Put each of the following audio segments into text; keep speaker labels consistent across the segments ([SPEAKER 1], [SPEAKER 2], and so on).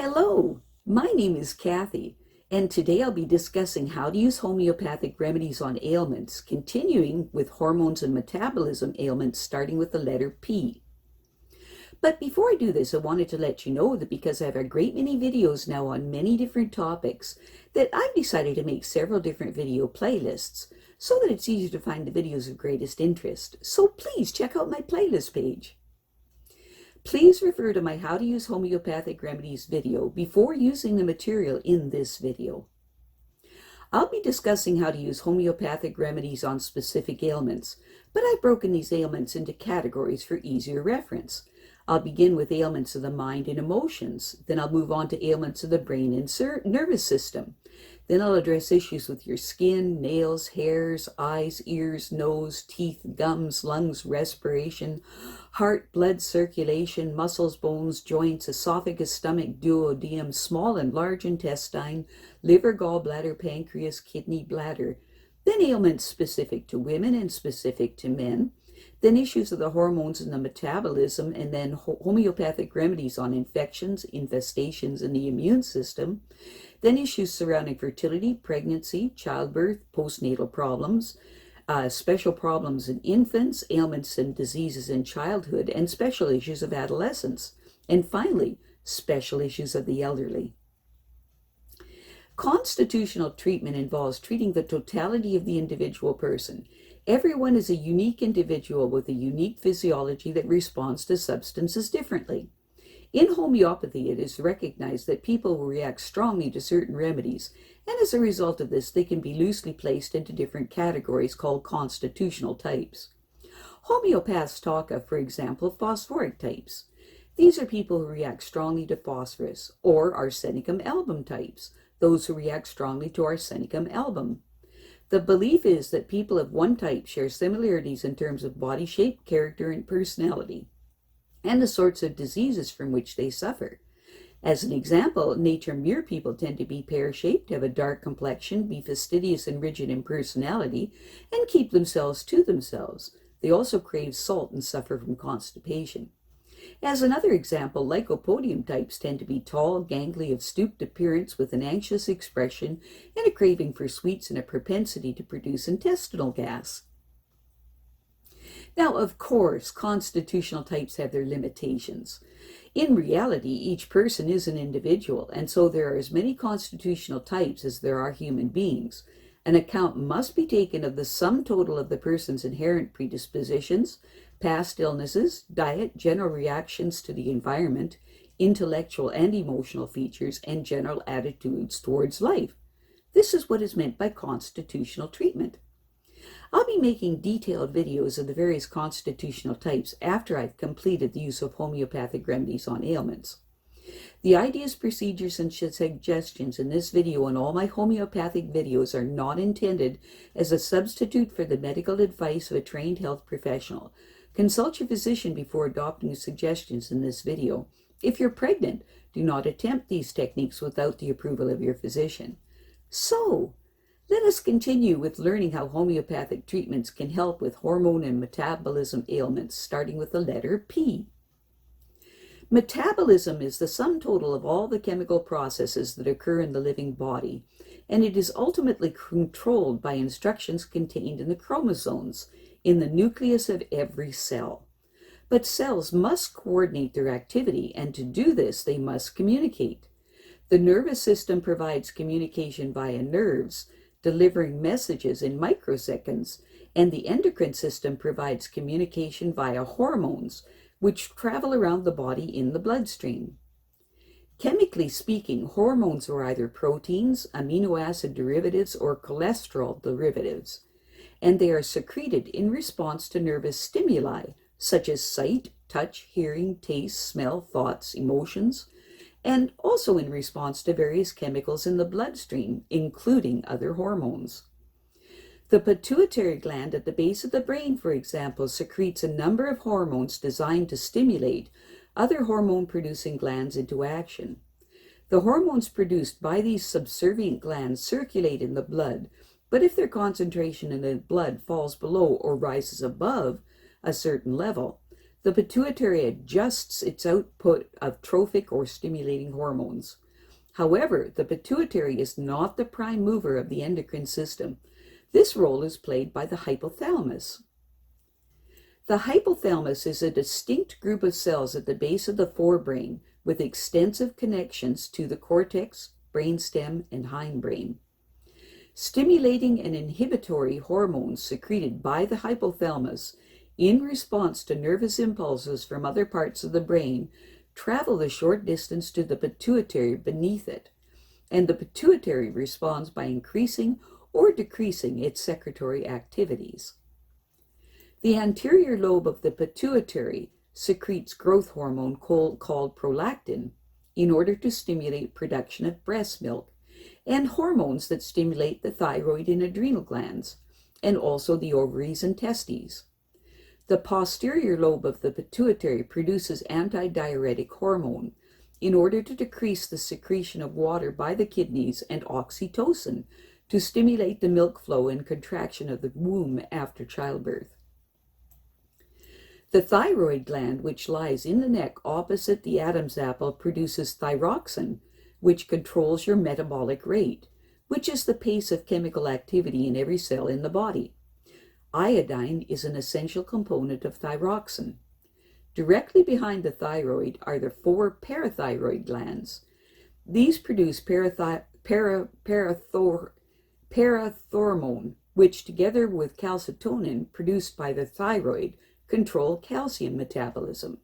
[SPEAKER 1] Hello, my name is Kathy, and today I'll be discussing how to use homeopathic remedies on ailments, continuing with hormones and metabolism ailments starting with the letter P. But before I do this, I wanted to let you know that because I have a great many videos now on many different topics, that I've decided to make several different video playlists so that it's easier to find the videos of greatest interest. So please check out my playlist page. Please refer to my How to Use Homeopathic Remedies video before using the material in this video. I'll be discussing how to use homeopathic remedies on specific ailments, but I've broken these ailments into categories for easier reference. I'll begin with ailments of the mind and emotions, then I'll move on to ailments of the brain and nervous system. Then I'll address issues with your skin, nails, hairs, eyes, ears, nose, teeth, gums, lungs, respiration, heart, blood circulation, muscles, bones, joints, esophagus, stomach, duodenum, small and large intestine, liver, gallbladder, pancreas, kidney, bladder. Then ailments specific to women and specific to men. Then issues of the hormones and the metabolism, and then homeopathic remedies on infections, infestations in the immune system. Then issues surrounding fertility, pregnancy, childbirth, postnatal problems, special problems in infants, ailments and diseases in childhood, and special issues of adolescence. And finally, special issues of the elderly. Constitutional treatment involves treating the totality of the individual person. Everyone is a unique individual with a unique physiology that responds to substances differently. In homeopathy, it is recognized that people will react strongly to certain remedies, and as a result of this, they can be loosely placed into different categories called constitutional types. Homeopaths talk of, for example, phosphoric types. These are people who react strongly to phosphorus, or arsenicum album types, those who react strongly to arsenicum album. The belief is that people of one type share similarities in terms of body shape, character, and personality, and the sorts of diseases from which they suffer. As an example, nature mirror people tend to be pear-shaped, have a dark complexion, be fastidious and rigid in personality, and keep themselves to themselves. They also crave salt and suffer from constipation. As another example, lycopodium types tend to be tall, gangly, of stooped appearance with an anxious expression and a craving for sweets and a propensity to produce intestinal gas. Now, of course, constitutional types have their limitations. In reality, each person is an individual, and so there are as many constitutional types as there are human beings. An account must be taken of the sum total of the person's inherent predispositions, past illnesses, diet, general reactions to the environment, intellectual and emotional features, and general attitudes towards life. This is what is meant by constitutional treatment. I'll be making detailed videos of the various constitutional types after I've completed the use of homeopathic remedies on ailments. The ideas, procedures, and suggestions in this video and all my homeopathic videos are not intended as a substitute for the medical advice of a trained health professional. Consult your physician before adopting the suggestions in this video. If you're pregnant, do not attempt these techniques without the approval of your physician. So, let us continue with learning how homeopathic treatments can help with hormone and metabolism ailments, starting with the letter P. Metabolism is the sum total of all the chemical processes that occur in the living body, and it is ultimately controlled by instructions contained in the chromosomes, in the nucleus of every cell. But cells must coordinate their activity, and to do this, they must communicate. The nervous system provides communication via nerves, delivering messages in microseconds, and the endocrine system provides communication via hormones, which travel around the body in the bloodstream. Chemically speaking, hormones are either proteins, amino acid derivatives, or cholesterol derivatives, and they are secreted in response to nervous stimuli, such as sight, touch, hearing, taste, smell, thoughts, emotions, and also in response to various chemicals in the bloodstream, including other hormones. The pituitary gland at the base of the brain, for example, secretes a number of hormones designed to stimulate other hormone-producing glands into action. The hormones produced by these subservient glands circulate in the blood, but if their concentration in the blood falls below or rises above a certain level, The pituitary adjusts its output of trophic or stimulating hormones. However, the pituitary is not the prime mover of the endocrine system. This role is played by the hypothalamus. The hypothalamus is a distinct group of cells at the base of the forebrain with extensive connections to the cortex, brainstem, and hindbrain. Stimulating and inhibitory hormones secreted by the hypothalamus in response to nervous impulses from other parts of the brain travel the short distance to the pituitary beneath it, and the pituitary responds by increasing or decreasing its secretory activities. The anterior lobe of the pituitary secretes growth hormone called prolactin in order to stimulate production of breast milk, and hormones that stimulate the thyroid and adrenal glands, and also the ovaries and testes. The posterior lobe of the pituitary produces antidiuretic hormone in order to decrease the secretion of water by the kidneys and oxytocin to stimulate the milk flow and contraction of the womb after childbirth. The thyroid gland, which lies in the neck opposite the Adam's apple, produces thyroxine, which controls your metabolic rate, which is the pace of chemical activity in every cell in the body. Iodine is an essential component of thyroxine. Directly behind the thyroid are the 4 parathyroid glands. These produce parathormone, which together with calcitonin produced by the thyroid control calcium metabolism.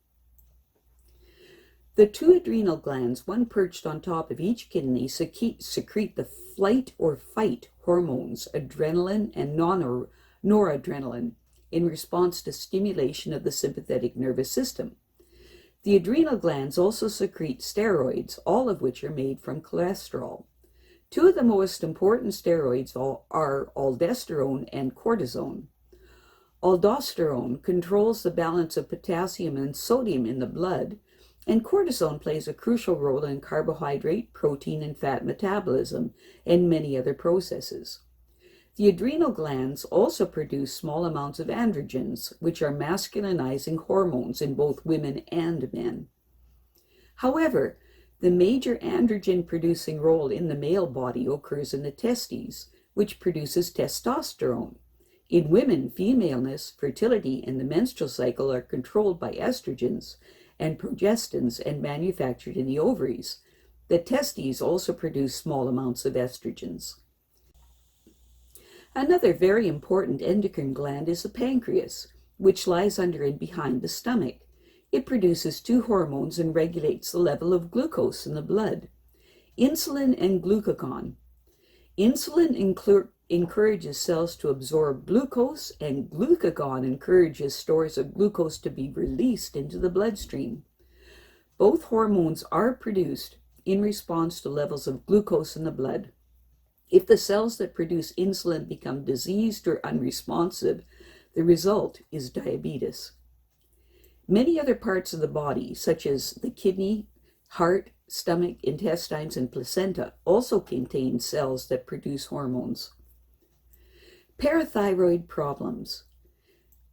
[SPEAKER 1] The 2 adrenal glands, one perched on top of each kidney, secrete the flight or fight hormones, adrenaline and noradrenaline, in response to stimulation of the sympathetic nervous system. The adrenal glands also secrete steroids, all of which are made from cholesterol. 2 of the most important steroids are aldosterone and cortisone. Aldosterone controls the balance of potassium and sodium in the blood, and cortisone plays a crucial role in carbohydrate, protein, and fat metabolism, and many other processes. The adrenal glands also produce small amounts of androgens, which are masculinizing hormones in both women and men. However, the major androgen-producing role in the male body occurs in the testes, which produces testosterone. In women, femaleness, fertility, and the menstrual cycle are controlled by estrogens and progestins and manufactured in the ovaries. The testes also produce small amounts of estrogens. Another very important endocrine gland is the pancreas, which lies under and behind the stomach. It produces 2 hormones and regulates the level of glucose in the blood: insulin and glucagon. Insulin encourages cells to absorb glucose, and glucagon encourages stores of glucose to be released into the bloodstream. Both hormones are produced in response to levels of glucose in the blood. If the cells that produce insulin become diseased or unresponsive, the result is diabetes. Many other parts of the body, such as the kidney, heart, stomach, intestines, and placenta, also contain cells that produce hormones. Parathyroid problems.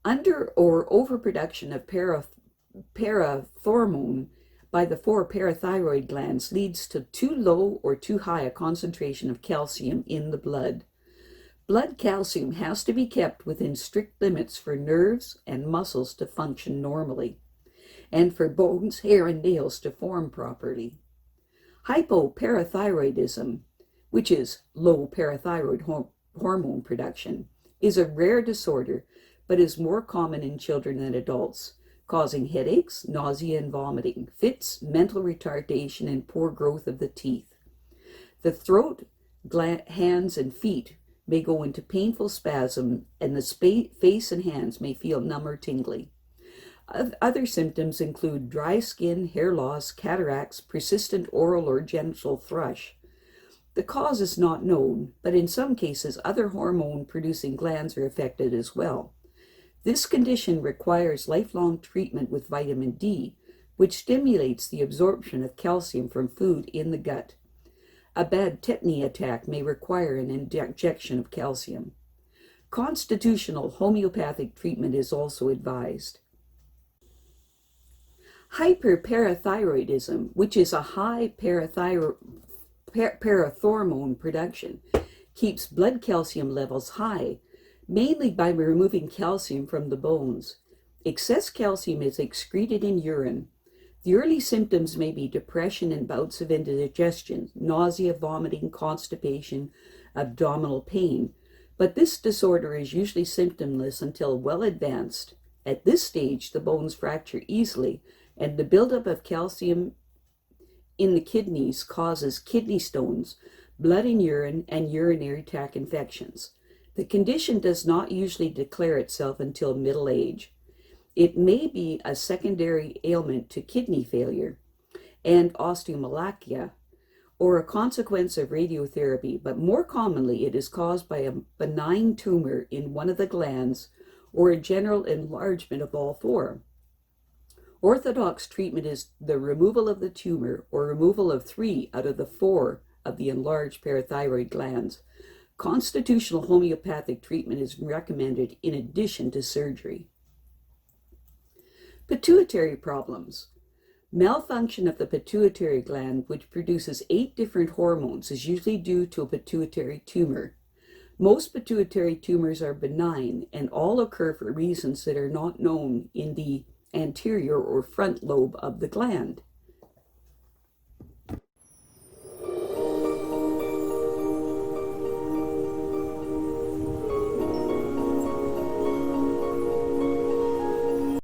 [SPEAKER 1] Under or overproduction of parathormone by the 4 parathyroid glands leads to too low or too high a concentration of calcium in the blood. Blood calcium has to be kept within strict limits for nerves and muscles to function normally, and for bones, hair, and nails to form properly. Hyperparathyroidism, which is low parathyroid hormone production, is a rare disorder but is more common in children than adults, causing headaches, nausea and vomiting, fits, mental retardation, and poor growth of the teeth. The throat, hands, and feet may go into painful spasm, and the face and hands may feel numb or tingly. Other symptoms include dry skin, hair loss, cataracts, persistent oral or genital thrush. The cause is not known, but in some cases other hormone-producing glands are affected as well. This condition requires lifelong treatment with vitamin D, which stimulates the absorption of calcium from food in the gut. A bad tetany attack may require an injection of calcium. Constitutional homeopathic treatment is also advised. Hyperparathyroidism, which is a high parathormone production, keeps blood calcium levels high, mainly by removing calcium from the bones. Excess calcium is excreted in urine. The early symptoms may be depression and bouts of indigestion, nausea, vomiting, constipation, abdominal pain, but this disorder is usually symptomless until well advanced. At this stage, the bones fracture easily, and the buildup of calcium in the kidneys causes kidney stones, blood in urine, and urinary tract infections. The condition does not usually declare itself until middle age. It may be a secondary ailment to kidney failure and osteomalacia, or a consequence of radiotherapy, but more commonly it is caused by a benign tumor in one of the glands or a general enlargement of all four. Orthodox treatment is the removal of the tumor or removal of 3 out of the 4 of the enlarged parathyroid glands. Constitutional homeopathic treatment is recommended in addition to surgery. Pituitary problems. Malfunction of the pituitary gland, which produces 8 different hormones, is usually due to a pituitary tumor. Most pituitary tumors are benign and all occur for reasons that are not known in the anterior or front lobe of the gland.